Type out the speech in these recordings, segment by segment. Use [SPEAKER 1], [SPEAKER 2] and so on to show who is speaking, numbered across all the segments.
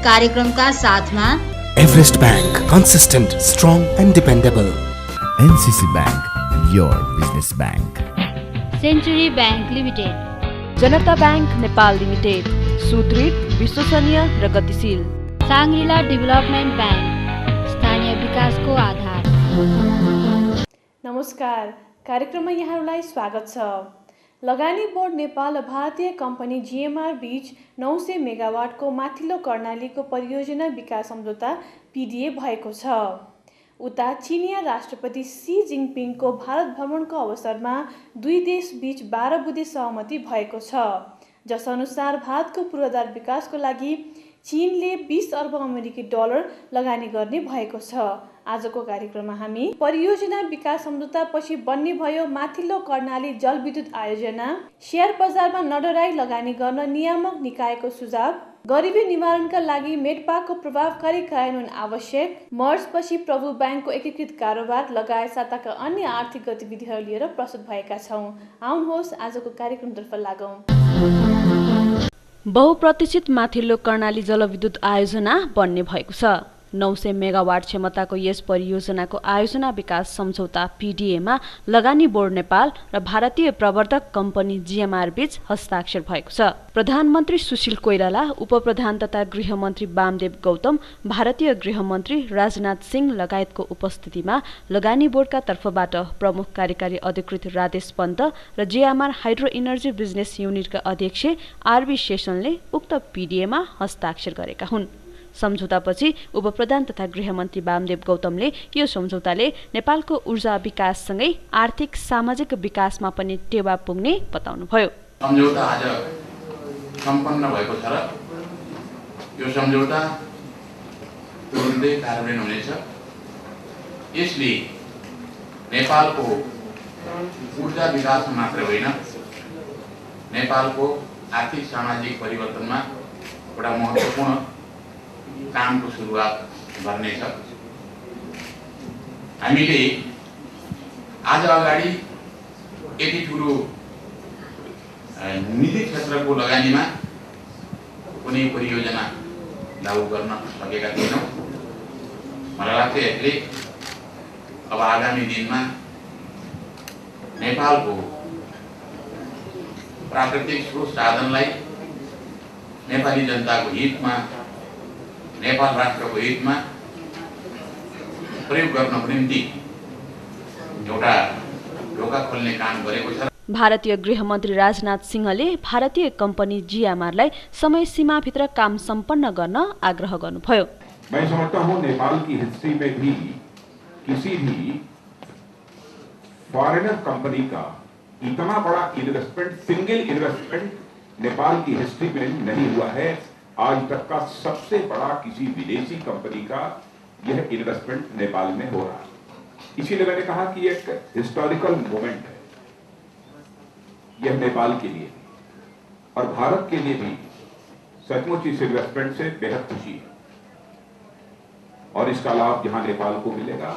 [SPEAKER 1] कार्यक्रमका साथमा
[SPEAKER 2] Everest bank, consistent, strong and dependable.
[SPEAKER 3] NCC Bank, your business bank.
[SPEAKER 4] Century bank limited,
[SPEAKER 5] Janata bank Nepal limited, सुदृढ, विश्वसनीय र गतिशील।
[SPEAKER 4] साङ्ग्रिला डेभलपमेन्ट बैंक, स्थानीय विकासको आधार।
[SPEAKER 6] नमस्कार, कार्यक्रममा यहाँहरूलाई स्वागत छ। लगानी बोर्ड नेपाल र भारतीय कम्पनी जीएमआर बीच 900 मेगावाटको माथिल्लो कर्णालीको परियोजना विकास सम्झौता पिडिए भएको छ। उता चिनिया राष्ट्रपति सी जिङपिङको भारत भ्रमणको अवसरमा दुई देशबीच 12 बुँदे सहमति भएको छ, जसअनुसार भारतको पूर्वाधार विकासको लागि चीनले 20 अर्ब अमेरिकी डलर लगानी गर्ने भएको छ। आजको कार्यक्रममा हामी परियोजना विकास सम्झौता पछि बन्ने भयो माथिल्लो कर्णाली जलविद्युत आयोजना, शेयर बजारमा नडराई लगानी गर्न नियामक निकायको सुझाव, गरिबी निवारणका लागि मेडपाको प्रभावकारी कार्यान्वयन आवश्यक, मर्जपछि प्रभु ब्याङ्कको एकीकृत कारोबार लगायत साताका अन्य आर्थिक गतिविधिहरू लिएर प्रस्तुत भएका छौँ। आउनुहोस् आजको कार्यक्रमतर्फ लागौँ।
[SPEAKER 5] बहुप्रतिष्ठित माथिल्लो कर्णाली जलविद्युत आयोजना बन्ने भएको छ। 900 मेगावाट क्षमताको यस परियोजनाको आयोजना विकास सम्झौता पिडिएमा लगानी बोर्ड नेपाल र भारतीय प्रवर्तक कम्पनी जीएमआर बीच हस्ताक्षर भएको छ। प्रधानमन्त्री सुशील कोइराला, उपप्रधान तथा गृहमन्त्री वामदेव गौतम, भारतीय गृहमन्त्री राजनाथ सिंह लगायतको उपस्थितिमा लगानी बोर्डका तर्फबाट प्रमुख कार्यकारी अधिकृत राजेश पन्त र जीएमआर हाइड्रो इनर्जी बिजनेस युनिटका अध्यक्ष आरबी शेषनले उक्त पिडिएमा हस्ताक्षर गरेका हुन्। सम्झौतापछि उपप्रधान तथा गृहमन्त्री वामदेव गौतमले यो सम्झौताले नेपालको ऊर्जा विकाससँगै आर्थिक सामाजिक विकासमा पनि टेवा पुग्ने बताउनुभयो।
[SPEAKER 7] सम्झौता आज सम्पन्न भएको छ र यो सम्झौता तुरुन्तै कार्यान्वयन हुनेछ। यसले नेपालको ऊर्जा विकासमा मात्र होइन, नेपालको आर्थिक सामाजिक परिवर्तनमा एउटा महत्त्वपूर्ण कामको सुरुवात गर्नेछ। हामीले आज अगाडि यति ठुलो निजी क्षेत्रको लगानीमा कुनै परियोजना लागू गर्न सकेका थिएनौँ। मलाई लाग्छ यसले अब आगामी दिनमा नेपालको प्राकृतिक स्रोत साधनलाई नेपाली जनताको हितमा, नेपाल राष्ट्रको हितमा प्रयोग गर्नको निम्ति एउटा ढोका खोल्ने काम गरेको छ।
[SPEAKER 5] भारतीय गृहमन्त्री राजनाथ सिंहले भारतीय कम्पनी जीएमआरलाई समय सीमाभित्र काम सम्पन्न गर्न आग्रह गर्नुभयो।
[SPEAKER 8] मैं समझता हूँ नेपाल की हिस्ट्री में भी किसी भी फॉरेनर कंपनी का इतना बड़ा इन्वेस्टमेंट, सिंगल इन्वेस्टमेंट नेपाल की हिस्ट्री में नहीं हुआ है। आज तक का सबसे बड़ा किसी विदेशी कंपनी का यह इन्वेस्टमेंट नेपाल में हो रहा है। इसीलिए मैंने कहा कि एक हिस्टोरिकल मोमेंट है यह नेपाल के लिए और भारत के लिए भी। सचमुच इस इन्वेस्टमेंट से बेहद खुशी है और इसका लाभ जहां नेपाल को मिलेगा,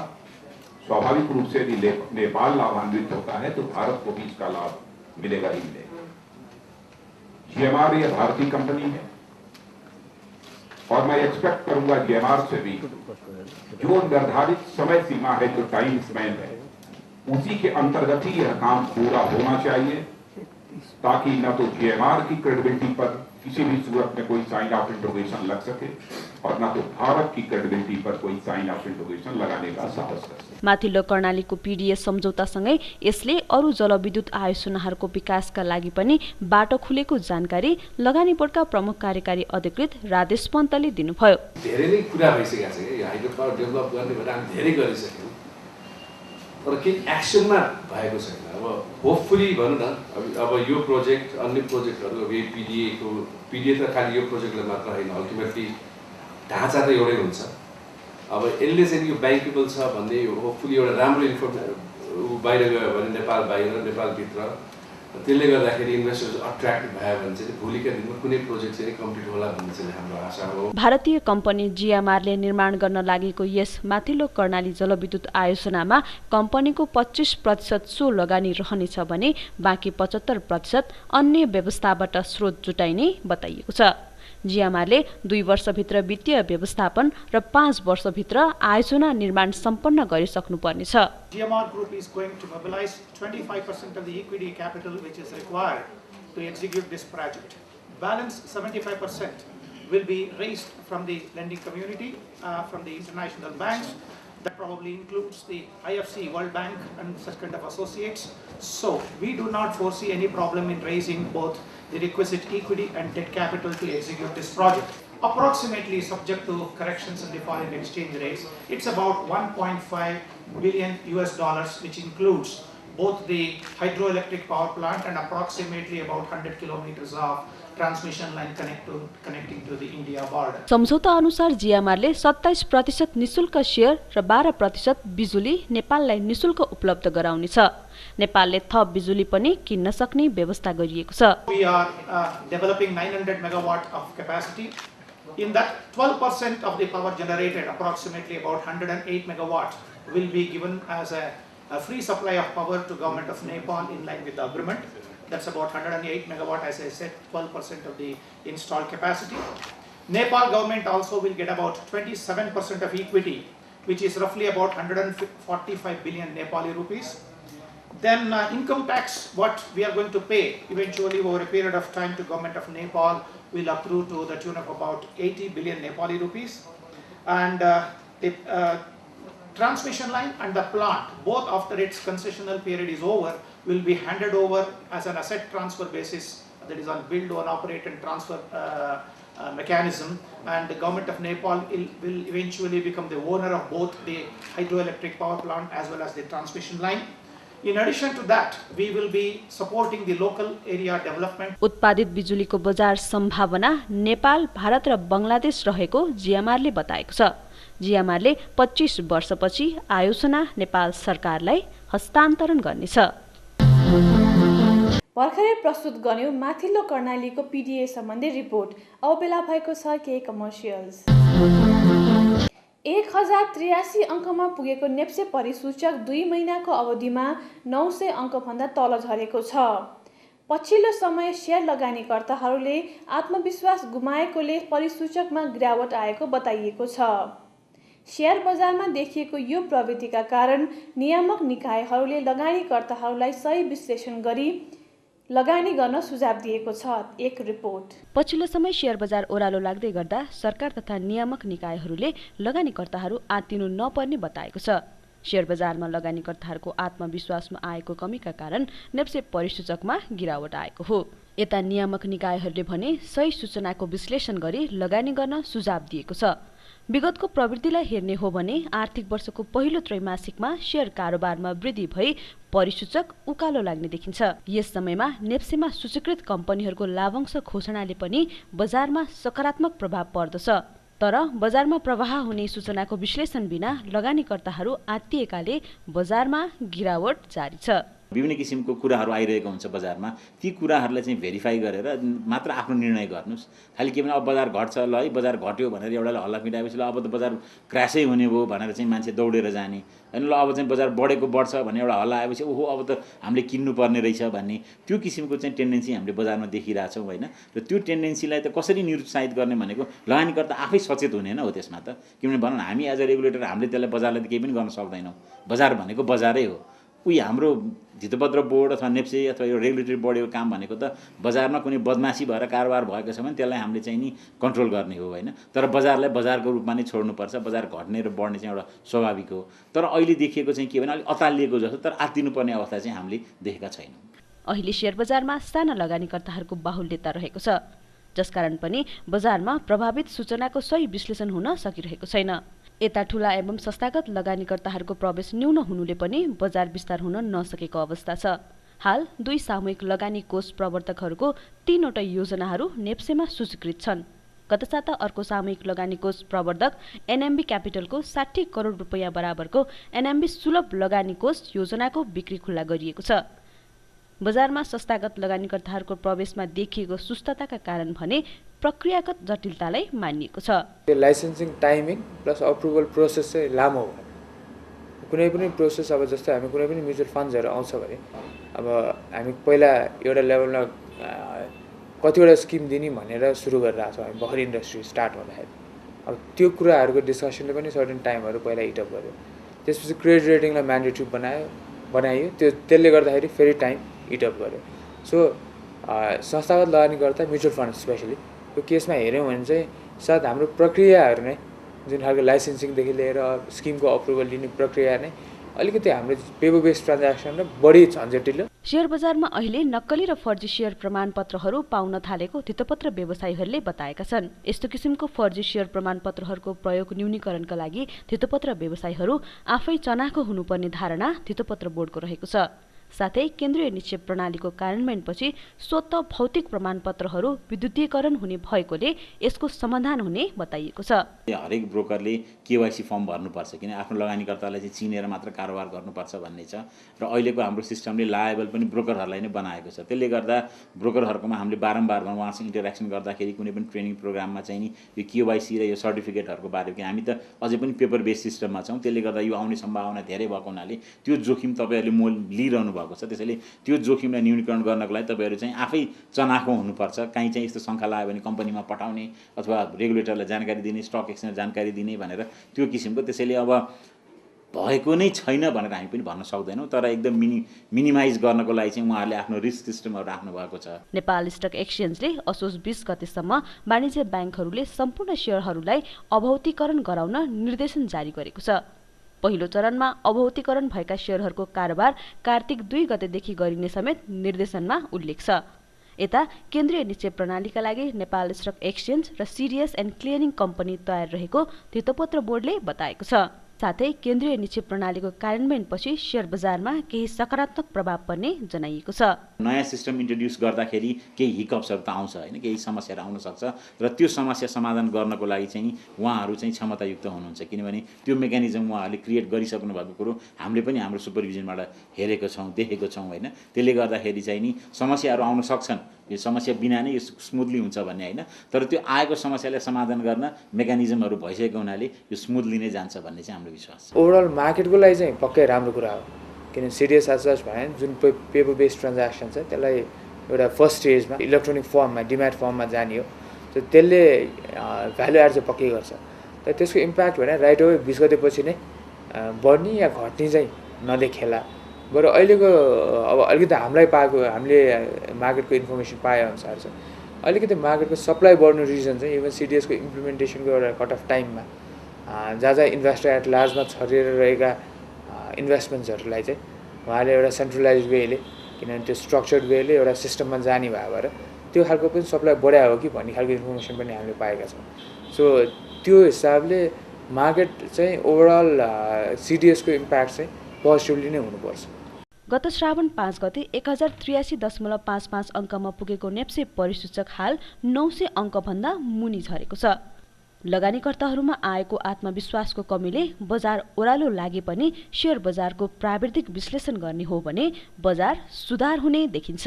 [SPEAKER 8] स्वाभाविक रूप से यदि नेपाल लाभान्वित होता है तो भारत को भी इसका लाभ मिलेगा ही मिलेगा। जीएमआर यह भारतीय कंपनी है और मैं एक्सपेक्ट करूंगा जीएमआर से भी जो निर्धारित समय सीमा है, जो टाइम स्पैन है, उसी के अंतर्गत ही यह काम पूरा होना चाहिए, ताकि न तो जीएमआर की क्रेडिबिलिटी पर किसी भी सूरत में कोई साइन ऑफ इंटरोगेशन लग सके और न तो भारत की क्रेडिबिलिटी पर कोई साइन ऑफ इंटरोगेशन लगाने का साहस कर सके।
[SPEAKER 5] माथिल्लो कर्णालीको पिडिए सम्झौतासँगै यसले अरू जलविद्युत आयोजनाहरूको विकासका लागि पनि बाटो खुलेको जानकारी लगानी बोर्डका प्रमुख कार्यकारी अधिकृत राजेश पन्तले दिनुभयो।
[SPEAKER 9] धेरै नै कुरा भइसकेको छ कि हाइड्रो पावर डेभलप गर्ने भनेर हामी धेरै गरिसक्यौँ, तर केही एक्सनमा भएको छैन। अब होपफुली भनौँ न, अब यो प्रोजेक्ट, अन्य प्रोजेक्टहरू, अब पिडिए त खालि यो प्रोजेक्टलाई मात्र होइन, अल्टिमेटली ढाँचा त एउटै हुन्छ। अब यसले चाहिँ यो ब्याङ्केबल छ भन्ने होपफुली एउटा राम्रो बाहिर गयो भने नेपाल बाहिर, नेपालभित्र, त्यसले गर्दाखेरि इन्भेस्टर्स अट्र्याक्ट भयो भने चाहिँ भोलिका दिनमा कुनै प्रोजेक्ट चाहिँ कम्प्लिट होला भन्ने चाहिँ हाम्रो आशा हो। भारतीय
[SPEAKER 5] कम्पनी जीएमआरले निर्माण गर्न लागेको यस माथिल्लो कर्णाली जलविद्युत आयोजनामा कम्पनीको 25% सो लगानी रहनेछ भने बाँकी 75% अन्य व्यवस्थाबाट स्रोत जुटाइने बताइएको छ। जिएमआरले 2 वर्षभित्र वित्तीय व्यवस्थापन र 5 वर्षभित्र आयोजना निर्माण सम्पन्न गरिसक्नुपर्नेछ।
[SPEAKER 1] GMR Group is going to mobilize 25% of the equity capital which is required to execute this project. Balance 75% will be raised from the lending community, from the international banks. That probably includes the IFC, World Bank and such kind of associates. So we do not foresee any problem in raising both the requisite equity and debt capital to execute this project. Approximately, subject to corrections in the foreign exchange rates, it's about $1.5 billion US, which includes both the hydroelectric power plant and approximately about 100 kilometers of transmission line connecting to the India border.
[SPEAKER 5] सम्झौता अनुसार जिएमआरले 27% निशुल्क share र 12% बिजुली नेपाललाई निशुल्क उपलब्ध गराउनेछ। नेपालले थप बिजुली पनि किन्न सक्ने व्यवस्था गरिएको छ।
[SPEAKER 1] We are developing 900 megawatt of capacity. In that, 12% of the power generated, approximately about 108 megawatt, will be given as a free supply of power to government of Nepal in line with the agreement. That's about 108 megawatt, as I said, 12% of the installed capacity. Nepal government also will get about 27% of equity, which is roughly about 145 billion Nepali rupees. Then income tax, what we are going to pay eventually over a period of time to government of Nepal will accrue to the tune of about 80 billion Nepali rupees. And the transmission line and the plant, both after its concessional period is over, will be handed over as an asset transfer basis, that is on build, own, operate and transfer mechanism, and the government of Nepal will eventually become the owner of both the hydroelectric power plant as well as the transmission line. In addition to that, we will be supporting the local area development.
[SPEAKER 5] उत्पादित बिजुलीको बजार सम्भावना नेपाल, भारत र बंगलादेश रहेको जिएमआरले बताएको छ। जिएमआरले 25 वर्षपछि आयोजना नेपाल सरकारलाई हस्तान्तरण गर्नेछ।
[SPEAKER 6] भर्खरै प्रस्तुत गर्यो माथिल्लो कर्णालीको पीडीए सम्बन्धी रिपोर्ट। अब बेला भएको छ केही कमर्सियल्स। 1083 अङ्कमा पुगेको नेप्से परिसूचक 2 महिनाको अवधिमा 900 अङ्कभन्दा तल झरेको छ। पछिल्लो समय शेयर लगानीकर्ताहरूले आत्मविश्वास गुमाएकोले परिसूचकमा गिरावट आएको बताइएको छ। शेयर बजारमा देखिएको यो प्रवृत्तिका कारण नियामक निकायहरूले लगानीकर्ताहरूलाई सही विश्लेषण गरी लगानी गर्न सुझाव दिएको छ। एक रिपोर्ट।
[SPEAKER 5] पछिल्लो समय शेयर बजार ओह्रालो लाग्दै गर्दा सरकार तथा नियामक निकायहरूले लगानीकर्ताहरू आत्तिनु नपर्ने बताएको छ। शेयर बजारमा लगानीकर्ताहरूको आत्मविश्वासमा आएको कमीका कारण नेप्से परिसूचकमा गिरावट आएको हो। यता नियामक निकायहरूले भने सही सूचनाको विश्लेषण गरी लगानी गर्न सुझाव दिएको छ। विगतको प्रवृत्तिलाई हेर्ने हो भने आर्थिक वर्षको पहिलो त्रैमासिकमा शेयर कारोबारमा वृद्धि भई परिसूचक उकालो लाग्ने देखिन्छ। यस समयमा नेप्सेमा सूचीकृत कम्पनीहरूको लाभांश घोषणाले पनि बजारमा सकारात्मक प्रभाव पर्दछ। तर बजारमा प्रवाह हुने सूचनाको विश्लेषण बिना लगानीकर्ताहरू आत्तिएकाले बजारमा गिरावट जारी छ।
[SPEAKER 10] विभिन्न किसिमको कुराहरू आइरहेको हुन्छ बजारमा, ती कुराहरूलाई चाहिँ भेरिफाई गरेर मात्र आफ्नो निर्णय गर्नुस्। खालि के भने अब बजार घट्छ, ल है बजार घट्यो भनेर एउटाले हल्ला मिटाएपछि ल अब त बजार क्रासै हुने भयो भनेर चाहिँ मान्छे दौडेर जाने हैन। ल अब चाहिँ बजार बढेको बढ्छ भन्ने एउटा हल्ला आएपछि ओहो अब त हामीले किन्नुपर्ने रहेछ भन्ने त्यो किसिमको चाहिँ टेन्डेन्सी हामीले बजारमा देखिरहेछौँ हैन। र त्यो टेन्डेन्सीलाई त कसरी निरुत्साहित गर्ने भनेको लगानीकर्ता आफै सचेत हुने हैन हो त्यसमा त। किनभने भनौँ हामी एज अ रेगुलेटर हामीले त्यसलाई बजारलाई त केही पनि गर्न सक्दैनौँ। बजार भनेको बजारै हो। उही हाम्रो धितोपत्र बोर्ड अथवा नेप्से अथवा यो रेगुलेटरी बोर्डको काम भनेको त बजारमा कुनै बदमासी भएर कारोबार भएको छ भने त्यसलाई हामीले चाहिँ नि कन्ट्रोल गर्ने हो हैन। तर बजारलाई बजारको रूपमा नै छोड्नुपर्छ। बजार घट्ने र बढ्ने चाहिँ एउटा स्वाभाविक हो। तर अहिले देखिएको चाहिँ के भने अलिक अतालिएको जस्तो तर आत्तिनुपर्ने अवस्था चाहिँ हामीले देखेका छैनौँ।
[SPEAKER 5] अहिले शेयर बजारमा साना लगानीकर्ताहरूको बाहुल्यता रहेको छ, जसकारण पनि बजारमा प्रभावित सूचनाको सही विश्लेषण हुन सकिरहेको छैन। यता ठूला एवं संस्थागत लगानीकर्ताहरूको प्रवेश न्यून हुनुले पनि बजार विस्तार हुन नसकेको अवस्था छ। हाल 2 सामूहिक लगानी कोष प्रवर्तकहरूको 3 वटा योजनाहरू नेप्सेमा सूचीकृत छन्। गत साता अर्को सामूहिक लगानी कोष प्रवर्तक एनएमबी क्यापिटलको 60 करोड रुपैयाँ बराबरको एनएमबी सुलभ लगानी कोष योजनाको बिक्री खुल्ला गरिएको छ। बजारमा संस्थागत लगानीकर्ताहरूको प्रवेशमा देखिएको सुस्तताका कारण भने प्रक्रियागत जटिलतालाई मानिएको छ।
[SPEAKER 11] Licensing timing plus approval process चाहिँ लामो हो। कुनै पनि प्रोसेस अब जस्तै हामी कुनै पनि म्युचुअल फन्ड्सहरू आउँछ भने अब हामी पहिला एउटा लेभलमा कतिवटा स्किम दिने भनेर सुरु गरिरहेको छौँ हामी भर्खर इन्डस्ट्री स्टार्ट हुँदाखेरि। अब त्यो कुराहरूको डिस्कसनले पनि सर्टेन टाइमहरू पहिला हिटअप गर्यो। त्यसपछि क्रेडिट रेटिङलाई म्यान्डेटरी बनाइयो त्यसले गर्दाखेरि फेरि टाइम हिटअप गर्यो। सो संस्थागत लगानीकर्ता म्युचुअल फन्ड स्पेसली यो केसमा हेऱ्यौँ भने चाहिँ सायद हाम्रो प्रक्रियाहरू नै जुन खालको लाइसेन्सिङदेखि लिएर स्किमको अप्रुभल लिने प्रक्रिया नै अलिकति हाम्रो पेपर बेस्ड ट्रान्ज्याक्सन र बढी झन्झटिलो।
[SPEAKER 5] शेयर बजारमा अहिले नक्कली र फर्जी शेयर प्रमाणपत्रहरू पाउन थालेको धितोपत्र व्यवसायीहरूले बताएका छन्। यस्तो किसिमको फर्जी शेयर प्रमाणपत्रहरूको प्रयोग न्यूनीकरणका लागि धितोपत्र व्यवसायीहरू आफै चनाखो हुनुपर्ने धारणा धितोपत्र बोर्डको रहेको छ। साथै केन्द्रीय निक्षेप प्रणालीको कार्यान्वयनपछि स्वतः भौतिक प्रमाणपत्रहरू विद्युतीकरण हुने भएकोले यसको समाधान हुने बताइएको छ।
[SPEAKER 10] हरेक ब्रोकरले केवाइसी फर्म भर्नुपर्छ, किन आफ्नो लगानीकर्तालाई चाहिँ चिनेर मात्र कारोबार गर्नुपर्छ भन्ने छ र अहिलेको हाम्रो सिस्टमले लायबल पनि ब्रोकरहरूलाई नै बनाएको छ। त्यसले गर्दा ब्रोकरहरूकोमा हामीले बारम्बार उहाँसँग इन्टरेक्सन गर्दाखेरि कुनै पनि ट्रेनिङ प्रोग्राममा चाहिँ नि यो केवाइसी र यो सर्टिफिकेटहरूको बारेमा, हामी त अझै पनि पेपर बेस्ड सिस्टममा छौँ, त्यसले गर्दा यो आउने सम्भावना धेरै भएको हुनाले त्यो जोखिम तपाईँहरूले मोल लिइरहनु भएको छ। त्यसैले त्यो जोखिमलाई न्यूनीकरण गर्नको लागि तपाईँहरू चाहिँ आफै चनाखो हुनुपर्छ। काहीँ चाहिँ यस्तो शङ्का लाग्यो भने कम्पनीमा पठाउने अथवा रेगुलेटरलाई जानकारी दिने, स्टक एक्सचेन्ज जानकारी दिने भनेर त्यो किसिमको। त्यसैले अब भएको नै छैन भनेर हामी पनि भन्न सक्दैनौँ, तर एकदम मिनिमाइज गर्नको लागि चाहिँ उहाँहरूले आफ्नो रिस्क सिस्टमहरू राख्नु भएको छ।
[SPEAKER 5] नेपाल स्टक एक्सचेन्जले असोज 20 गतेसम्म वाणिज्य ब्याङ्कहरूले सम्पूर्ण शेयरहरूलाई अभौतिकरण गराउन निर्देशन जारी गरेको छ। पहिलो चरणमा अभौतिकरण भएका शेयरहरूको कारोबार कार्तिक 2 गतेदेखि गरिने समेत निर्देशनमा उल्लेख छ। यता केन्द्रीय निक्षेप प्रणालीका लागि नेपाल स्टक एक्सचेन्ज र सिरियस एन्ड क्लियरिङ कम्पनी तयार रहेको धितोपत्र बोर्डले बताएको छ। साथै केन्द्रीय निक्षेप प्रणालीको कार्यान्वयनपछि शेयर बजारमा केही सकारात्मक प्रभाव पर्ने जनाइएको छ।
[SPEAKER 10] नयाँ सिस्टम इन्ट्रोड्युस गर्दाखेरि केही हिकअप्सहरू त आउँछ होइन, केही समस्याहरू आउन सक्छ र त्यो समस्या समाधान गर्नको लागि चाहिँ उहाँहरू चाहिँ क्षमतायुक्त हुनुहुन्छ, किनभने त्यो मेकानिजम उहाँहरूले क्रिएट गरिसक्नु भएको कुरो हामीले पनि हाम्रो सुपरभिजनबाट हेरेको छौँ, देखेको छौँ होइन। त्यसले गर्दाखेरि चाहिँ नि समस्याहरू आउन सक्छन्, यो समस्या बिना नै यो स्मुथली हुन्छ भन्ने होइन, तर त्यो आएको समस्यालाई समाधान गर्न मेकानिजमहरू भइसकेको हुनाले यो स्मुथली नै जान्छ भन्ने चाहिँ हाम्रो विश्वास छ।
[SPEAKER 11] ओभरअल मार्केटको लागि चाहिँ पक्कै राम्रो कुरा हो, किन सिरियस एज भने जुन पेपर बेस्ड ट्रान्ज्याक्सन छ त्यसलाई एउटा फर्स्ट स्टेजमा इलेक्ट्रोनिक फर्ममा डिम्याट फर्ममा जाने हो, त्यसले भ्यालु एड चाहिँ पक्कै गर्छ। तर त्यसको इम्प्याक्ट भने राइट अवे 20 गतेपछि नै बढ्ने या घट्ने चाहिँ नदेखेला। बरु अहिलेको अब अलिकति हामीले मार्केटको इन्फर्मेसन पाएअनुसार चाहिँ अलिकति मार्केटको सप्लाई बढ्नु रिजन चाहिँ इभन सिडिएसको इम्प्लिमेन्टेसनको एउटा कट अफ टाइममा जहाँ इन्भेस्टर एट लार्जमा छरिएर रहेका इन्भेस्टमेन्ट्सहरूलाई चाहिँ उहाँले एउटा सेन्ट्रलाइज वेले, किनभने त्यो स्ट्रक्चर्ड वेले एउटा सिस्टममा जाने भयो भएर त्यो खालको पनि सप्लाई बढायो हो कि भन्ने खालको इन्फर्मेसन पनि हामीले पाएका छौँ। सो त्यो हिसाबले मार्केट चाहिँ ओभरअल सिडिएसको इम्प्याक्ट चाहिँ पोजिटिभली नै हुनुपर्छ।
[SPEAKER 5] गत श्रावण 5 गते 1083.55 अङ्कमा पुगेको नेप्से परिसूचक हाल 900 अङ्कभन्दा मुनि झरेको छ। लगानीकर्ताहरूमा आएको आत्मविश्वासको कमीले बजार ओह्रालो लागे पनि शेयर बजारको प्राविधिक विश्लेषण गर्ने हो भने बजार सुधार हुने देखिन्छ।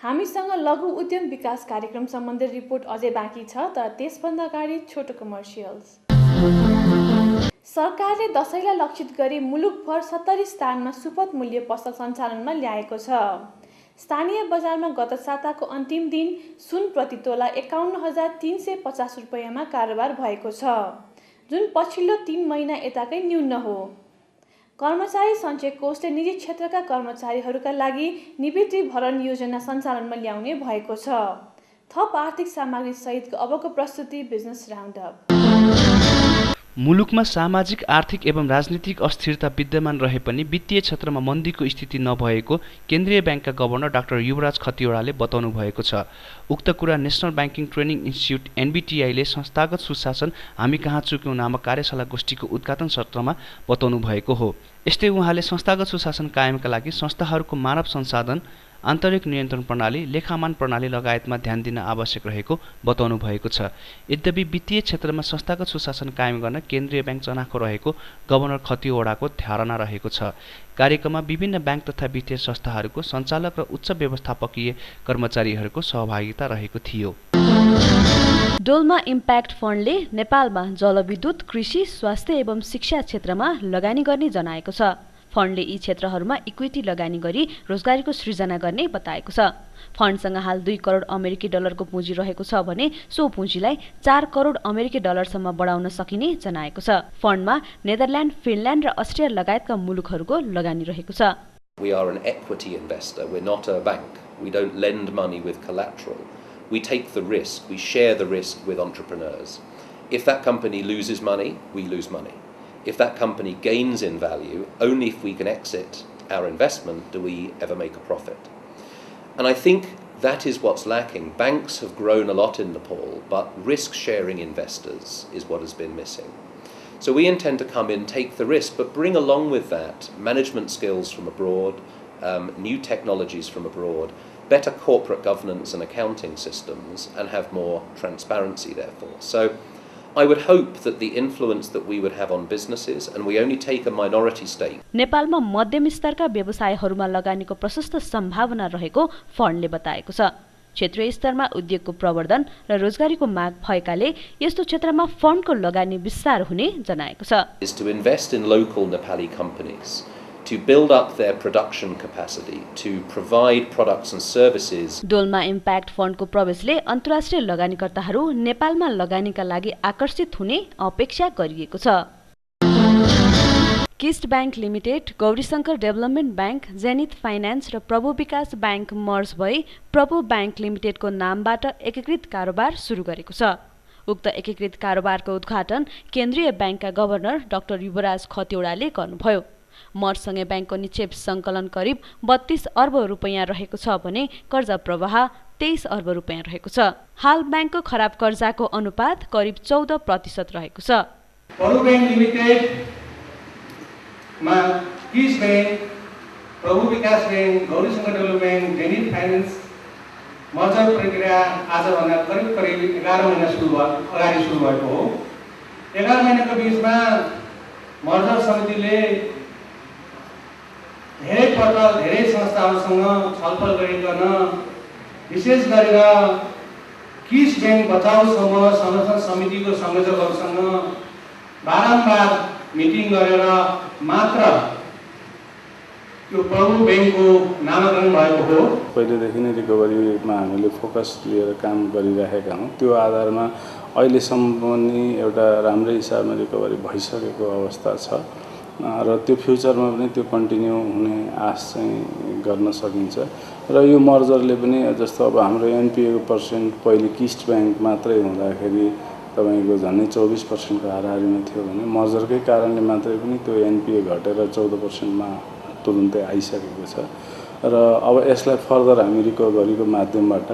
[SPEAKER 6] हामीसँग लघु उद्यम विकास कार्यक्रम सम्बन्धी रिपोर्ट अझै बाँकी छ, तर त्यसभन्दा अगाडि छोटो कमर्सियल्स। सरकारले दशैंलाई लक्षित गरी मुलुकभर 70 स्थानमा सुपथ मूल्य पसल सञ्चालनमा ल्याएको छ। स्थानीय बजारमा गत साताको अन्तिम दिन सुन प्रति तोला 51,350 रुपैयाँमा कारोबार भएको छ, जुन पछिल्लो 3 महिना यताकै न्यून हो। कर्मचारी सञ्चय कोषले निजी क्षेत्रका कर्मचारीहरूका लागि निवृत्तिभरण योजना सञ्चालनमा ल्याउने भएको छ। थप आर्थिक सामग्री सहितको अबको प्रस्तुति बिजनेस राउन्डअप।
[SPEAKER 12] मुलुकमा सामाजिक, आर्थिक एवं राजनीतिक अस्थिरता विद्यमान रहे पनि वित्तीय क्षेत्रमा मन्दीको स्थिति नभएको केन्द्रीय ब्याङ्कका गभर्नर डाक्टर युवराज खतिवडाले बताउनु भएको छ। उक्त कुरा नेसनल ब्याङ्किङ ट्रेनिङ इन्स्टिच्युट एनबिटिआईले संस्थागत सुशासन हामी कहाँ चुक्यौँ नामक कार्यशाला गोष्ठीको उद्घाटन सत्रमा बताउनु भएको हो। यस्तै उहाँले संस्थागत सुशासन कायमका लागि संस्थाहरूको मानव संसाधन, आन्तरिक नियन्त्रण प्रणाली, लेखामान प्रणाली लगायतमा ध्यान दिन आवश्यक रहेको बताउनु भएको छ। यद्यपि वित्तीय क्षेत्रमा संस्थागत सुशासन कायम गर्न केन्द्रीय ब्याङ्क चनाखो रहेको गभर्नर खतिवडाको धारणा रहेको छ। कार्यक्रममा विभिन्न ब्याङ्क तथा वित्तीय संस्थाहरूको सञ्चालक र उच्च व्यवस्थापकीय कर्मचारीहरूको सहभागिता रहेको थियो।
[SPEAKER 5] डोल्मा इम्प्याक्ट फन्डले नेपालमा जलविद्युत, कृषि, स्वास्थ्य एवं शिक्षा क्षेत्रमा लगानी गर्ने जनाएको छ। फन्डले यी क्षेत्रहरूमा इक्विटी लगानी गरी रोजगारीको सृजना गर्ने बताएको छ। फन्डसँग हाल 2 करोड अमेरिकी डलरको पुँजी रहेको छ भने सो पुँजीलाई 4 करोड अमेरिकी डलरसम्म बढाउन सकिने जनाएको छ। फन्डमा नेदरल्यान्ड, फिनल्यान्ड र अस्ट्रिया लगायतका मुलुकहरूको लगानी रहेको छ।
[SPEAKER 13] We are an equity investor. We're not a bank. We don't lend money with collateral. We take the risk. We share the risk with entrepreneurs. If that company loses money, we lose money. If that company gains in value, only if we can exit our investment do we ever make a profit. And I think that is what's lacking. Banks have grown a lot in Nepal, but risk-sharing investors is what has been missing. So we intend to come in, take the risk, but bring along with that management skills from abroad, new technologies from abroad, better corporate governance and accounting systems, and have more transparency therefore. So I would hope that the influence that we would have on businesses, and we only take a minority stake.
[SPEAKER 5] नेपालमा मध्यम स्तरका व्यवसायहरूमा लगानीको प्रशस्त सम्भावना रहेको फन्डले बताएको छ। क्षेत्रीय स्तरमा उद्योगको प्रवर्धन र रोजगारीको माग भएकाले यस्तो क्षेत्रमा फन्डको लगानी विस्तार हुने जनाएको छ।
[SPEAKER 13] Is to invest in local Nepali companies, to build up their production capacity, to provide products and services.
[SPEAKER 5] Dolma impact फन्डको प्रवेशले अन्तर्राष्ट्रिय लगानीकर्ताहरू नेपालमा लगानीका लागि आकर्षित हुने अपेक्षा गरिएको छ। Kist bank limited, Gaurishankar development bank, Zenith finance र प्रभु विकास ब्याङ्क मर्ज भई प्रभु ब्याङ्क लिमिटेडको नामबाट एकीकृत कारोबार सुरु गरेको छ। उक्त एकीकृत कारोबारको उद्घाटन केन्द्रीय ब्याङ्कका गभर्नर डाक्टर युवराज खतिवड़ाले गर्नुभयो। मर्जसँगै ब्याङ्कको निक्षेप सङ्कलन करिब 32 अर्ब रुपैयाँ रहेको छ भने कर्जा प्रवाह 23 अर्ब रुपैयाँ रहेको छ। हाल ब्याङ्कको खराब कर्जाको अनुपात करिब 14% रहेको छ।
[SPEAKER 14] प्रभु ब्याङ्क लिमिटेड मा किस ब्याङ्क, प्रभु विकास bank, Gaurishankar development, zenith finance merger प्रक्रिया आजभन्दा करिब 11 महिना अगाडि सुरु भएको हो। 11 महिनाको बिचमा मर्जर समितिले धेरै पटक धेरै संस्थाहरूसँग छलफल गरिकन विशेष गरेर किस ब्याङ्क बचाउसम्म संरक्षण समितिको संयोजकहरूसँग बारम्बार मिटिङ गरेर मात्र यो प्रभु ब्याङ्कको नामाकरण भएको हो।
[SPEAKER 15] पहिलेदेखि नै रिकभरीमा हामीले फोकस लिएर काम गरिरहेका हौँ। त्यो आधारमा अहिलेसम्म पनि एउटा राम्रै हिसाबमा रिकभरी भइसकेको अवस्था छ र त्यो फ्युचरमा पनि त्यो कन्टिन्यू हुने आश चाहिँ गर्न सकिन्छ। र यो मर्जरले पनि जस्तो अब हाम्रो एनपिएको पर्सेन्ट पहिले किस्ट ब्याङ्क मात्रै हुँदाखेरि तपाईको झन्डै 24% को हाराहारीमा थियो भने मर्जरकै कारणले मात्रै पनि त्यो एनपिए घटेर 14% मा तुरुन्तै आइसकेको छ। र अब यसलाई फर्दर हामी रिकभरीको माध्यमबाट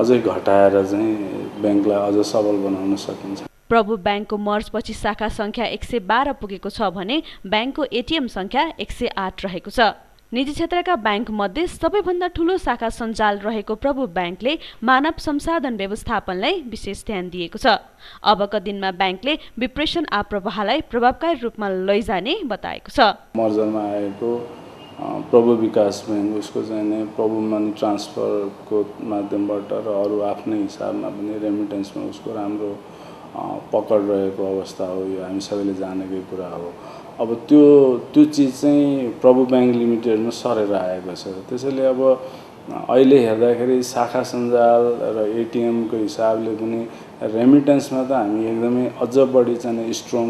[SPEAKER 15] अझै घटाएर चाहिँ ब्याङ्कलाई अझ सबल बनाउन सकिन्छ।
[SPEAKER 5] प्रभु ब्याङ्कको मर्जपछि शाखा संख्या 112 पुगेको छ भने ब्याङ्कको एटीएम संख्या 108 रहेको छ। निजी क्षेत्रका ब्याङ्क मध्ये सबैभन्दा ठूलो शाखा सञ्जाल रहेको प्रभु ब्याङ्कले मानव संसाधन व्यवस्थापनलाई विशेष ध्यान दिएको छ। अबका दिनमा ब्याङ्कले विप्रेषण आप्रवाहलाई प्रभावकारी रूपमा लैजाने बताएको छ।
[SPEAKER 15] मर्जरमा आएको प्रभु विकास ब्याङ्क उसको चाहिँ प्रभु मनी ट्रान्सफरको माध्यमबाट र अरू आफ्नै हिसाबमा पनि रेमिटेन्समा उसको राम्रो पकड रहेको अवस्था हो। यो हामी सबैले जानेकै कुरा हो। अब त्यो चीज चाहिँ प्रभु ब्याङ्क लिमिटेडमा सरेर आएको छ। त्यसैले अब अहिले हेर्दाखेरि शाखा सञ्जाल र एटीएमको हिसाबले पनि रेमिटेन्समा त हामी एकदमै अझ बढी चाहिँ स्ट्रङ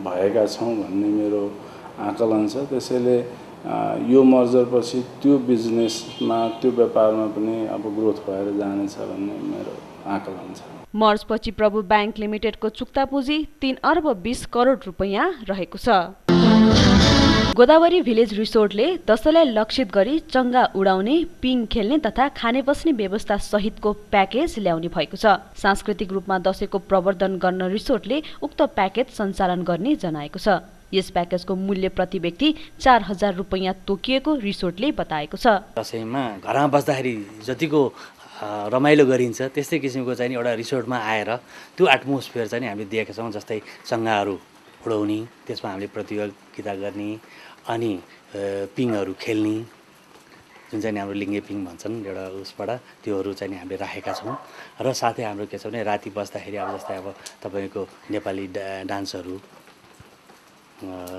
[SPEAKER 15] भएका छौँ भन्ने मेरो आकलन छ। त्यसैले यो मर्जरपछि त्यो बिजनेसमा त्यो व्यापारमा पनि अब ग्रोथ भएर जानेछ भन्ने मेरो आकलन छ।
[SPEAKER 5] मर्जपछि प्रभु ब्याङ्क लिमिटेडको चुक्ता पुँजी 3 अर्ब 20 करोड रुपैयाँ रहेको छ। गोदावरी भिलेज रिसोर्टले दशैंलाई लक्षित गरी चङ्गा उडाउने, पिङ खेल्ने तथा खाने बस्ने व्यवस्था सहितको प्याकेज ल्याउने भएको छ। सांस्कृतिक रूपमा दशैंको प्रवर्धन गर्न रिसोर्टले उक्त प्याकेज सञ्चालन गर्ने जनाएको छ। यस प्याकेजको मूल्य प्रति व्यक्ति 4000 रुपैयाँ तोकिएको रिसोर्टले बताएको छ।
[SPEAKER 16] दशैंमा घरमा बस्दाखेरि जतिको रमाइलो गरिन्छ त्यस्तै किसिमको चाहिँ एउटा रिसोर्टमा आएर त्यो एटमोस्फियर चाहिँ हामीले दिएका छौँ। जस्तै चङ्गाहरू उडाउने, त्यसमा हामीले प्रतियोगिता गर्ने, अनि पिङहरू खेल्ने, जुन चाहिँ हाम्रो लिङ्गे पिङ भन्छन् एउटा उसबाट त्योहरू चाहिँ हामीले राखेका छौँ। र साथै हाम्रो के छ भने राति बस्दाखेरि अब जस्तै अब तपाईँको नेपाली डान्सहरू,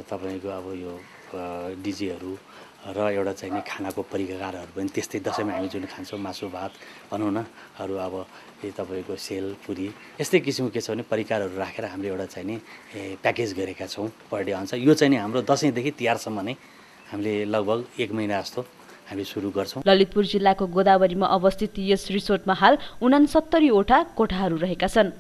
[SPEAKER 16] तपाईँको अब यो डिजेहरू र एउटा चाहिँ नि खानाको परिकारहरू पनि त्यस्तै दसैँमा हामी जुन खान्छौँ मासु भात भनौँ न अरू अब तपाईँको सेल पुरी यस्तै किसिमको के छ भने परिकारहरू राखेर हामीले एउटा चाहिँ नि प्याकेज गरेका छौँ पर डे अनुसार। यो चाहिँ नि हाम्रो दसैँदेखि तिहारसम्म नै हामीले लगभग 1 महिना जस्तो हामी सुरु गर्छौँ।
[SPEAKER 5] ललितपुर जिल्लाको गोदावरीमा अवस्थित यस रिसोर्टमा हाल 69वटा कोठाहरू रहेका छन्।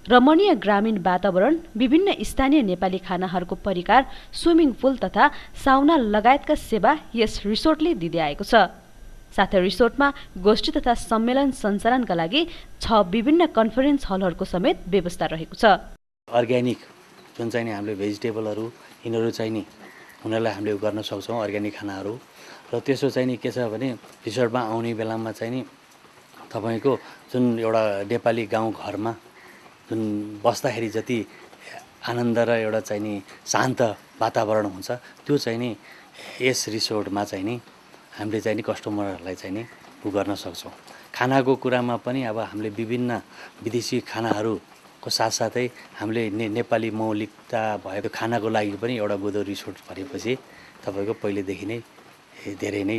[SPEAKER 5] रमणीय ग्रामीण वातावरण, विभिन्न स्थानीय नेपाली खानाहरूको परिकार, स्विमिङ पुल तथा साउना लगायतका सेवा यस रिसोर्टले दिँदै आएको छ। साथै रिसोर्टमा गोष्ठी तथा सम्मेलन सञ्चालनका लागि 6 विभिन्न कन्फरेन्स हलहरूको समेत व्यवस्था रहेको छ।
[SPEAKER 16] अर्ग्यानिक जुन चाहिँ नि हामीले भेजिटेबलहरू यिनीहरू चाहिँ नि उनीहरूलाई हामीले गर्न सक्छौँ अर्ग्यानिक खानाहरू। र त्यसो चाहिँ नि के छ भने रिसोर्टमा आउने बेलामा चाहिँ नि तपाईँको जुन एउटा नेपाली गाउँघरमा जुन बस्दाखेरि जति आनन्द र एउटा चाहिँ नि शान्त वातावरण हुन्छ त्यो चाहिँ नि यस रिसोर्टमा चाहिँ नि हामीले चाहिँ नि कस्टमरहरूलाई चाहिँ नि उ गर्न सक्छौँ। खानाको कुरामा पनि अब हामीले विभिन्न विदेशी खानाहरूको साथसाथै हामीले नेपाली मौलिकता भएको खानाको लागि पनि एउटा गोदावरी रिसोर्ट भरेपछि तपाईँको पहिलेदेखि नै धेरै नै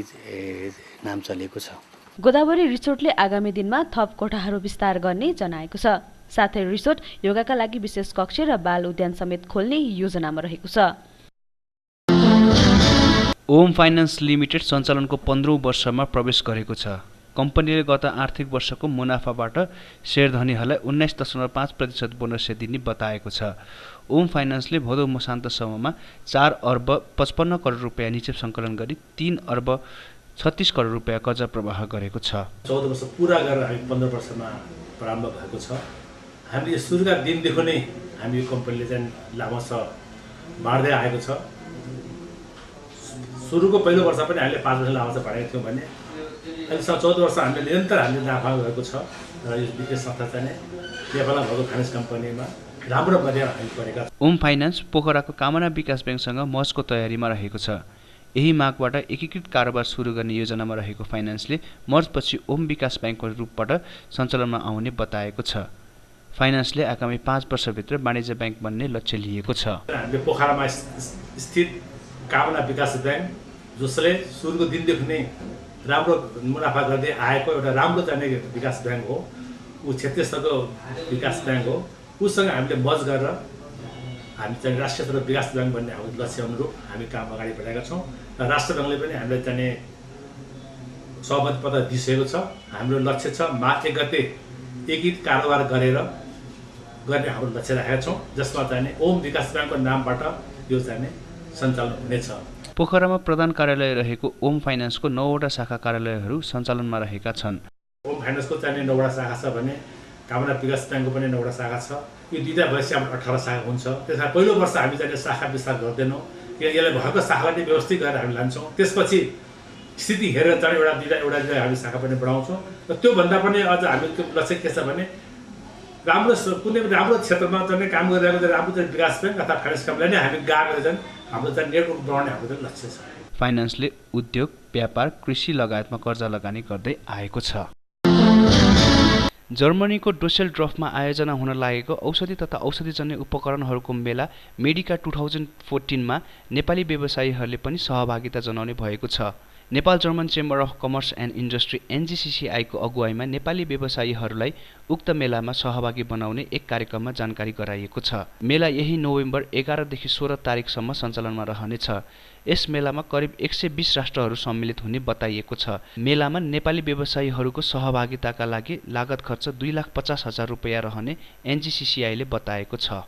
[SPEAKER 16] नाम चलेको छ।
[SPEAKER 5] गोदावरी रिसोर्टले आगामी दिनमा थप कोठाहरू विस्तार गर्ने जनाएको छ। साथै रिसोर्ट योगाका लागि विशेष कक्ष र बाल उद्यान समेत खोल्ने योजनामा रहेको छ।
[SPEAKER 12] ओम फाइनान्स लिमिटेड सञ्चालनको 15औं वर्षमा प्रवेश गरेको छ। कम्पनीले गत आर्थिक वर्षको मुनाफाबाट शेयरधनीहरूलाई 19.5% बोनस दिने बताएको छ। ओम फाइनान्सले भदौ मसान्तसम्ममा 4 अर्ब 55 करोड रुपियाँ निक्षेप सङ्कलन गरी 3 अर्ब 36 करोड रुपियाँ कर्जा प्रवाह गरेको छ।
[SPEAKER 17] 14 वर्ष पुरा गरेर हामी 15 वर्षमा प्रारम्भ भएको छ। हामीले सुरुका दिनदेखि नै हामी यो कम्पनीले चाहिँ लाभांश बाँड्दै आएको छ। सुरुको पहिलो वर्ष पनि हामीले 5% लाभांश बाँडेको थियौँ भने अहिलेसम्म 14 वर्ष हामीले निरन्तर हामीले नाफा भएको छ। र यो वित्तीय संस्था चाहिँ नेपालमा भएको फाइनेन्स कम्पनीमा राम्रो गरेर हामी गरेका छौँ।
[SPEAKER 12] ओम फाइनान्स पोखराको कामना विकास ब्याङ्कसँग मर्जको तयारीमा रहेको छ। यही मागबाट एकीकृत कारोबार सुरु गर्ने योजनामा रहेको फाइनान्सले मर्जपछि ओम विकास ब्याङ्कको रूपबाट सञ्चालनमा आउने बताएको छ। फाइनान्सले आगामी 5 वर्षभित्र वाणिज्य ब्याङ्क बन्ने लक्ष्य लिएको छ।
[SPEAKER 17] हामीले पोखरामा स्थित कामना विकास ब्याङ्क जसले सुरुको दिनदेखि नै राम्रो मुनाफा गर्दै आएको एउटा राम्रो चाहिँ विकास ब्याङ्क हो। ऊ क्षेत्रीय स्तरको विकास ब्याङ्क हो। उसँग हामीले मर्ज गरेर हामी चाहिँ राष्ट्रिय स्तरको विकास ब्याङ्क बन्ने हाम्रो लक्ष्य अनुरूप हामी काम अगाडि बढाएका छौँ। र राष्ट्र ब्याङ्कले पनि हामीलाई चाहिँ सहमति पत्र दिइसकेको छ। हाम्रो लक्ष्य छ मार्च 1 गते एकीकृत कारोबार गरेर गर्ने हाम्रो लक्ष्य राखेका छौँ, जसमा चाहिँ ओम विकास ब्याङ्कको नामबाट यो चाहिँ सञ्चालन हुनेछ।
[SPEAKER 12] पोखरामा प्रधान कार्यालय रहेको ओम फाइनान्सको 9वटा शाखा कार्यालयहरू सञ्चालनमा रहेका छन्।
[SPEAKER 17] ओम फाइनान्सको चाहिँ 9वटा शाखा छ भने कामना विकास ब्याङ्कको पनि 9वटा शाखा छ। यो दुईटा भएपछि हाम्रो 18 शाखा हुन्छ। त्यसमा पहिलो वर्ष हामी चाहिँ शाखा विस्तार गर्दैनौँ, यसलाई भएको शाखालाई नै व्यवस्थित गरेर हामी लान्छौँ। त्यसपछि स्थिति हेरेर चाहिँ एउटा हामी शाखा पनि बढाउँछौँ। र त्योभन्दा पनि अझ हाम्रो लक्ष्य के छ भने राम्रो कुनै पनि राम्रो क्षेत्रमा चाहिँ काम गरिरहेको राम्रो चाहिँ विकास ब्याङ्क अथवा फाइनेन्स कम्पनीलाई नै हामी गाडेर चाहिँ हाम्रो चाहिँ नेटवर्क बनाउने हाम्रो चाहिँ लक्ष्य छ।
[SPEAKER 12] फाइनान्सले उद्योग, व्यापार, कृषि लगायतमा कर्जा लगानी गर्दै आएको छ। जर्मनीको डुसेलड्रफमा आयोजना हुन लागेको औषधि तथा औषधिजन्य उपकरणहरूको मेला मेडिका 2014मा नेपाली व्यवसायीहरूले पनि सहभागिता जनाउने भएको छ। Nepal German chamber of commerce and industry NGCCI को अगुवाईमा नेपाली व्यवसायीहरूलाई उक्त मेलामा सहभागी बनाउने एक कार्यक्रममा जानकारी गराइएको छ। मेला यही नोभेम्बर 11 देखि 16 तारिकसम्म सञ्चालनमा रहनेछ। यस मेलामा करिब 120 राष्ट्रहरू सम्मिलित हुने बताइएको छ। मेलामा नेपाली व्यवसायीहरूको सहभागिताका लागि लागत खर्च 2,50,000 रुपियाँ रहने NGCCI ले बताएको छ।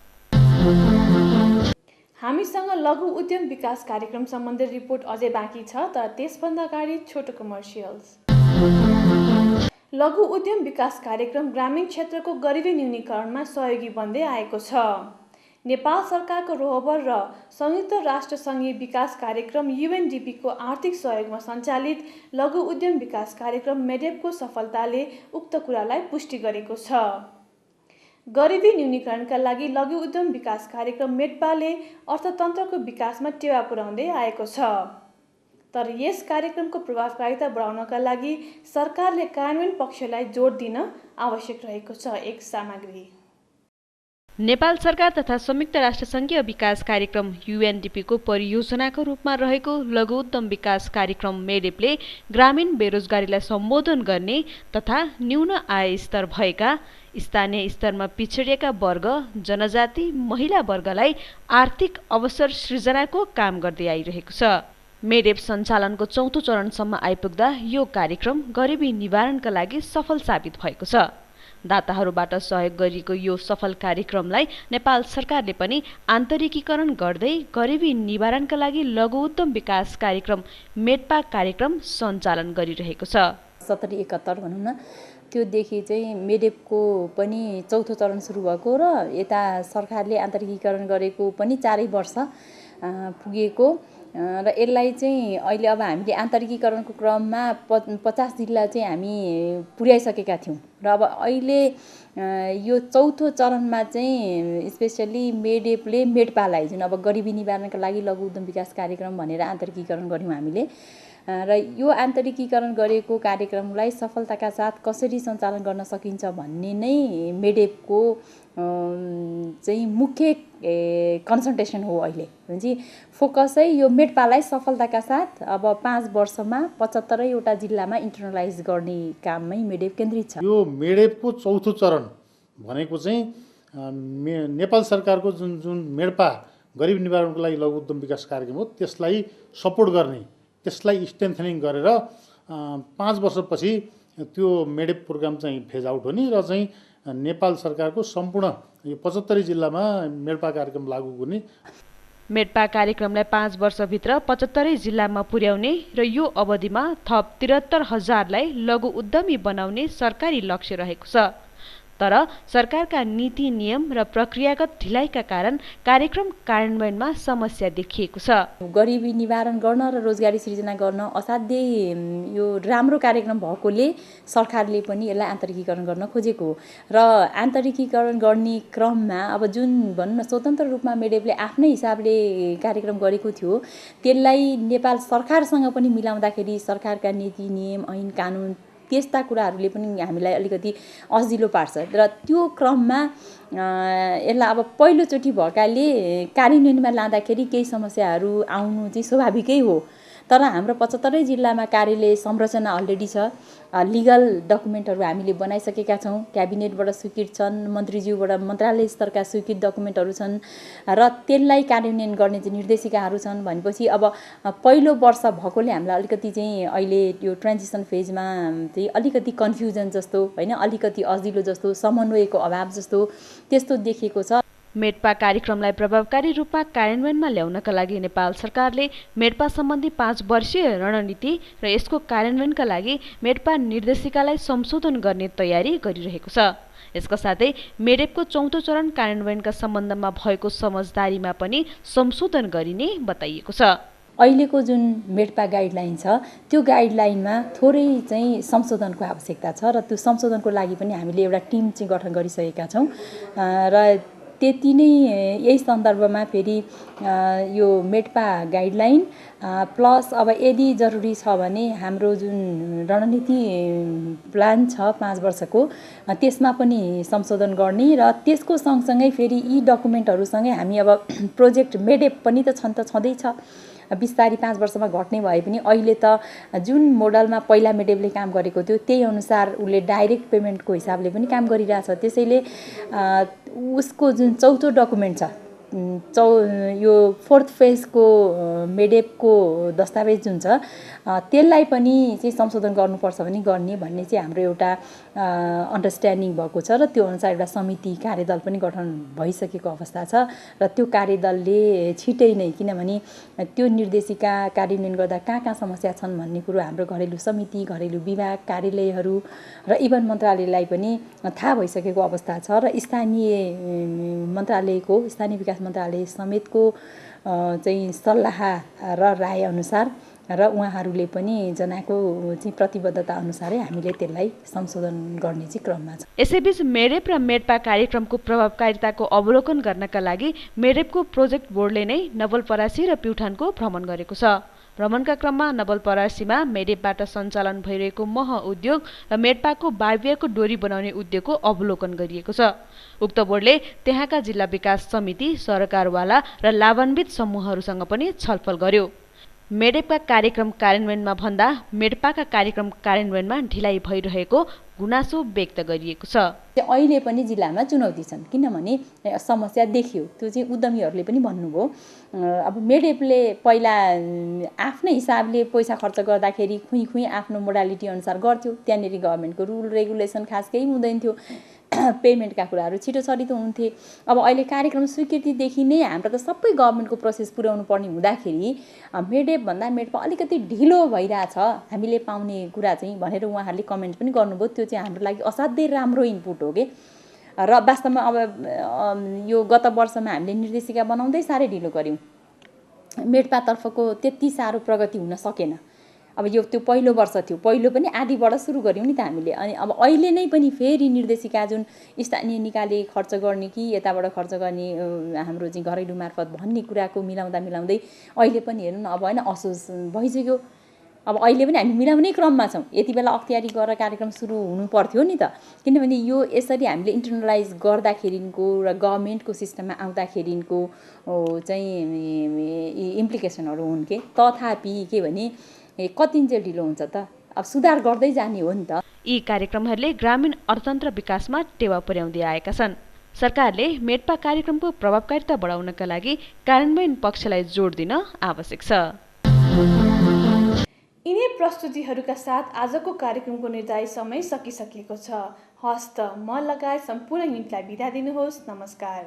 [SPEAKER 6] हामीसँग लघु उद्यम विकास कार्यक्रम सम्बन्धी रिपोर्ट अझै बाँकी छ, तर त्यसभन्दा अगाडि छोटो कमर्सियल्स। लघु उद्यम विकास कार्यक्रम ग्रामीण क्षेत्रको गरिबी न्यूनीकरणमा सहयोगी बन्दै आएको छ। नेपाल सरकारको रोहबर र संयुक्त राष्ट्र सङ्घीय विकास कार्यक्रम UNDP को आर्थिक सहयोगमा सञ्चालित लघु उद्यम विकास कार्यक्रम मेडेपको सफलताले उक्त कुरालाई पुष्टि गरेको छ। गरिबी न्यूनीकरणका लागि लघु उद्यम विकास कार्यक्रम मेडपाले अर्थतन्त्रको विकासमा टेवा पुर्याउँदै आएको छ। तर यस कार्यक्रमको प्रभावकारिता बढाउनका लागि सरकारले कार्यान्वयन पक्षलाई जोड दिन आवश्यक रहेको छ। एक सामग्री
[SPEAKER 5] नेपाल सरकार तथा संयुक्त राष्ट्रसङ्घीय विकास कार्यक्रम UNDP को परियोजनाको रूपमा रहेको लघु उद्यम विकास कार्यक्रम मेडेपले ग्रामीण बेरोजगारीलाई सम्बोधन गर्ने तथा न्यून आय स्तर भएका स्थानीय स्तरमा पिछडिएका वर्ग, जनजाति, महिला वर्गलाई आर्थिक अवसर सृजनाको काम गर्दै आइरहेको छ। मेडेप सञ्चालनको चौथो चरणसम्म आइपुग्दा यो कार्यक्रम गरिबी निवारणका लागि सफल साबित भएको छ। दाताहरूबाट सहयोग गरिएको यो सफल कार्यक्रमलाई नेपाल सरकारले पनि आन्तरिकीकरण गर्दै गरिबी निवारणका लागि लघु उद्यम विकास कार्यक्रम मेडपा कार्यक्रम सञ्चालन गरिरहेको छ।
[SPEAKER 18] 70-71 भनौँ न, त्योदेखि चाहिँ मेडेपको पनि चौथो चरण सुरु भएको र यता सरकारले आन्तरिकीकरण गरेको पनि 4 वर्ष पुगेको र यसलाई चाहिँ अहिले अब हामीले आन्तरिकीकरणको क्रममा 50 जिल्ला चाहिँ हामी पुर्याइसकेका थियौँ र अब अहिले यो चौथो चरणमा चाहिँ स्पेसल्ली मेडेपले मेडपालाई जुन अब गरिबी निवारणका लागि लघु उद्यम विकास कार्यक्रम भनेर आन्तरिकीकरण गऱ्यौँ हामीले र यो आन्तरिकीकरण गरेको कार्यक्रमलाई सफलताका साथ कसरी सञ्चालन गर्न सकिन्छ भन्ने नै मेडेपको चाहिँ मुख्य कन्सन्ट्रेसन हो। अहिले भनेपछि फोकसै यो मेडपालाई सफलताका साथ अब 5 वर्षमा 75वटा जिल्लामा इन्टरनलाइज गर्ने काममै मेडेप केन्द्रित छ।
[SPEAKER 19] यो मेडेपको चौथो चरण भनेको चाहिँ नेपाल सरकारको जुन मेडपा गरिब निवारणको लागि लघु उद्यम विकास कार्यक्रम हो त्यसलाई सपोर्ट गर्ने, त्यसलाई स्ट्रेन्थनिङ गरेर 5 वर्षपछि त्यो मेडेप प्रोग्राम चाहिँ फेज आउट हुने र चाहिँ नेपाल सरकारको सम्पूर्ण यो 75 जिल्लामा मेडपा कार्यक्रम लागू गर्ने।
[SPEAKER 5] मेडपा कार्यक्रमलाई 5 वर्षभित्र 75 जिल्लामा पुर्याउने र यो अवधिमा थप 73,000लाई लघु उद्यमी बनाउने सरकारी लक्ष्य रहेको छ। तर सरकारका नीति नियम र प्रक्रियागत ढिलाइका कारण कार्यक्रम कार्यान्वयनमा समस्या देखिएको छ।
[SPEAKER 18] गरिबी निवारण गर्न र रोजगारी सृजना गर्न असाध्यै यो राम्रो कार्यक्रम भएकोले सरकारले पनि यसलाई आन्तरिकीकरण गर्न खोजेको हो र आन्तरिकीकरण गर्ने क्रममा अब जुन भनौँ न स्वतन्त्र रूपमा मेडेपले आफ्नै हिसाबले कार्यक्रम गरेको थियो त्यसलाई नेपाल सरकारसँग पनि मिलाउँदाखेरि सरकारका नीति नियम ऐन कानुन त्यस्ता कुराहरूले पनि हामीलाई अलिकति असजिलो पार्छ र त्यो क्रममा यसलाई अब पहिलोचोटि भएकाले कार्यान्वयनमा लाँदाखेरि केही समस्याहरू आउनु चाहिँ स्वाभाविकै हो। तर हाम्रो 75 जिल्लामा कार्यालय संरचना अलरेडी छ, लिगल डकुमेन्टहरू हामीले बनाइसकेका छौँ, क्याबिनेटबाट स्वीकृत छन्, मन्त्रीज्यूबाट मन्त्रालय स्तरका स्वीकृत डकुमेन्टहरू छन् र त्यसलाई कार्यान्वयन गर्ने चाहिँ निर्देशिकाहरू छन्। भनेपछि अब पहिलो वर्ष भएकोले हामीलाई अलिकति चाहिँ अहिले यो ट्रान्जिसन फेजमा चाहिँ अलिकति कन्फ्युजन जस्तो होइन, अलिकति अजिलो जस्तो, समन्वयको अभाव जस्तो त्यस्तो देखिएको छ।
[SPEAKER 5] मेडपा कार्यक्रमलाई प्रभावकारी रूपमा कार्यान्वयनमा ल्याउनका लागि नेपाल सरकारले मेडपा सम्बन्धी 5 वर्षीय रणनीति र यसको कार्यान्वयनका लागि मेडपा निर्देशिकालाई संशोधन गर्ने तयारी गरिरहेको छ। यसका साथै मेडेपको चौथो चरण कार्यान्वयनका सम्बन्धमा भएको समझदारीमा पनि संशोधन गरिने बताइएको छ।
[SPEAKER 18] अहिलेको जुन मेडपा गाइडलाइन छ त्यो गाइडलाइनमा थोरै चाहिँ संशोधनको आवश्यकता छ र त्यो संशोधनको लागि पनि हामीले एउटा टिम चाहिँ गठन गरिसकेका छौँ र त्यति नै यही सन्दर्भमा फेरि यो मेडपा गाइडलाइन प्लस अब यदि जरुरी छ भने हाम्रो जुन रणनीति प्लान छ 5 वर्षको त्यसमा पनि संशोधन गर्ने र त्यसको सँगसँगै फेरि यी डकुमेन्टहरूसँगै हामी अब प्रोजेक्ट मेडेप पनि त छन् त छँदैछ, बिस्तारै 5 वर्षमा घट्ने भए पनि अहिले त जुन मोडलमा पहिला मेडेपले काम गरेको थियो त्यही अनुसार उसले डाइरेक्ट पेमेन्टको हिसाबले पनि काम गरिरहेछ। त्यसैले उसको जुन चौथो डकुमेन्ट छ यो 4th फेजको मेडेपको दस्तावेज जुन छ त्यसलाई पनि चाहिँ संशोधन गर्नुपर्छ भने गर्ने भन्ने चाहिँ हाम्रो एउटा अन्डरस्ट्यान्डिङ भएको छ र त्यो अनुसार एउटा समिति कार्यदल पनि गठन भइसकेको अवस्था छ र त्यो कार्यदलले छिटै नै, किनभने त्यो निर्देशिका कार्यान्वयन गर्दा कहाँ समस्या छन् भन्ने कुरो हाम्रो घरेलु समिति, घरेलु विभाग, कार्यालयहरू र इभन मन्त्रालयलाई पनि थाहा भइसकेको अवस्था छ र स्थानीय मन्त्रालयको, स्थानीय विकास मन्त्रालय समेतको चाहिँ सल्लाह र राय अनुसार र उहाँहरूले पनि जनाएको चाहिँ प्रतिबद्धता अनुसारै हामीले त्यसलाई संशोधन गर्ने चाहिँ क्रममा छ।
[SPEAKER 5] यसैबीच मेडेप र मेडपा कार्यक्रमको प्रभावकारिताको अवलोकन गर्नका लागि मेडेपको प्रोजेक्ट बोर्डले नै नवलपरासी र प्युठानको भ्रमण गरेको छ। भ्रमणका क्रममा नवलपरासीमा मेडेपबाट सञ्चालन भइरहेको मह उद्योग र मेडपाको बाइबियाको डोरी बनाउने उद्योगको अवलोकन गरिएको छ। उक्त बोर्डले त्यहाँका जिल्ला विकास समिति, सरकारवाला र लाभान्वित समूहहरूसँग पनि छलफल गर्यो। मेडेपका कार्यक्रम कार्यान्वयनमा भन्दा मेडपाका कार्यक्रम कार्यान्वयनमा ढिलाइ भइरहेको गुनासो व्यक्त गरिएको छ।
[SPEAKER 18] अहिले पनि जिल्लामा चुनौती छन्, किनभने समस्या देखियो, त्यो चाहिँ उद्यमीहरूले पनि भन्नुभयो। अब मेडेपले पहिला आफ्नै हिसाबले पैसा खर्च गर्दाखेरि खुइ आफ्नो मोडालिटी अनुसार गर्थ्यो। त्यहाँनिर गभर्मेन्टको रुल रेगुलेसन खास केही हुँदैन थियो, पेमेन्टका कुराहरू छिटो छरितो हुन्थे। अब अहिले कार्यक्रम स्वीकृतिदेखि नै हाम्रो त सबै गभर्मेन्टको प्रोसेस पुर्याउनु पर्ने हुँदाखेरि मेडेपभन्दा मेडपा अलिकति ढिलो भइरहेछ हामीले पाउने कुरा चाहिँ भनेर उहाँहरूले कमेन्ट पनि गर्नुभयो। त्यो चाहिँ हाम्रो लागि असाध्यै राम्रो इनपुट हो कि। र वास्तवमा अब यो गत वर्षमा हामीले निर्देशिका बनाउँदै साह्रै ढिलो गऱ्यौँ, मेडपातर्फको त्यति साह्रो प्रगति हुन सकेन। अब यो त्यो पहिलो वर्ष थियो, पहिलो पनि आधीबाट सुरु गऱ्यौँ नि त हामीले। अनि अब अहिले नै पनि फेरि निर्देशिका जुन स्थानीय निकायले खर्च गर्ने कि यताबाट खर्च गर्ने हाम्रो चाहिँ घरेलु मार्फत भन्ने कुराको मिलाउँदै अहिले पनि हेर्नु न अब होइन असोज भइसक्यो। अब अहिले पनि हामी मिलाउने क्रममा छौँ। यति बेला अख्तियारी गरेर कार्यक्रम सुरु हुनु पर्थ्यो नि त, किनभने यो यसरी हामीले इन्टरनलाइज गर्दाखेरिको र गभर्मेन्टको सिस्टममा आउँदाखेरिको चाहिँ इम्प्लिकेसनहरू हुन् के। तथापि के भने कतिन्जेल ढिलो हुन्छ त, अब सुधार गर्दै जाने हो नि त।
[SPEAKER 5] यी कार्यक्रमहरूले ग्रामीण अर्थतन्त्र विकासमा टेवा पुर्याउँदै आएका छन्। सरकारले मेडपा कार्यक्रमको प्रभावकारिता बढाउनका लागि कार्यान्वयन पक्षलाई जोड दिन आवश्यक छ।
[SPEAKER 6] यिनै प्रस्तुतिहरूका साथ आजको कार्यक्रमको निर्धारित समय सकिसकेको छ। हस्त म लगायत सम्पूर्ण युनिटलाई बिदा दिनुहोस्। नमस्कार।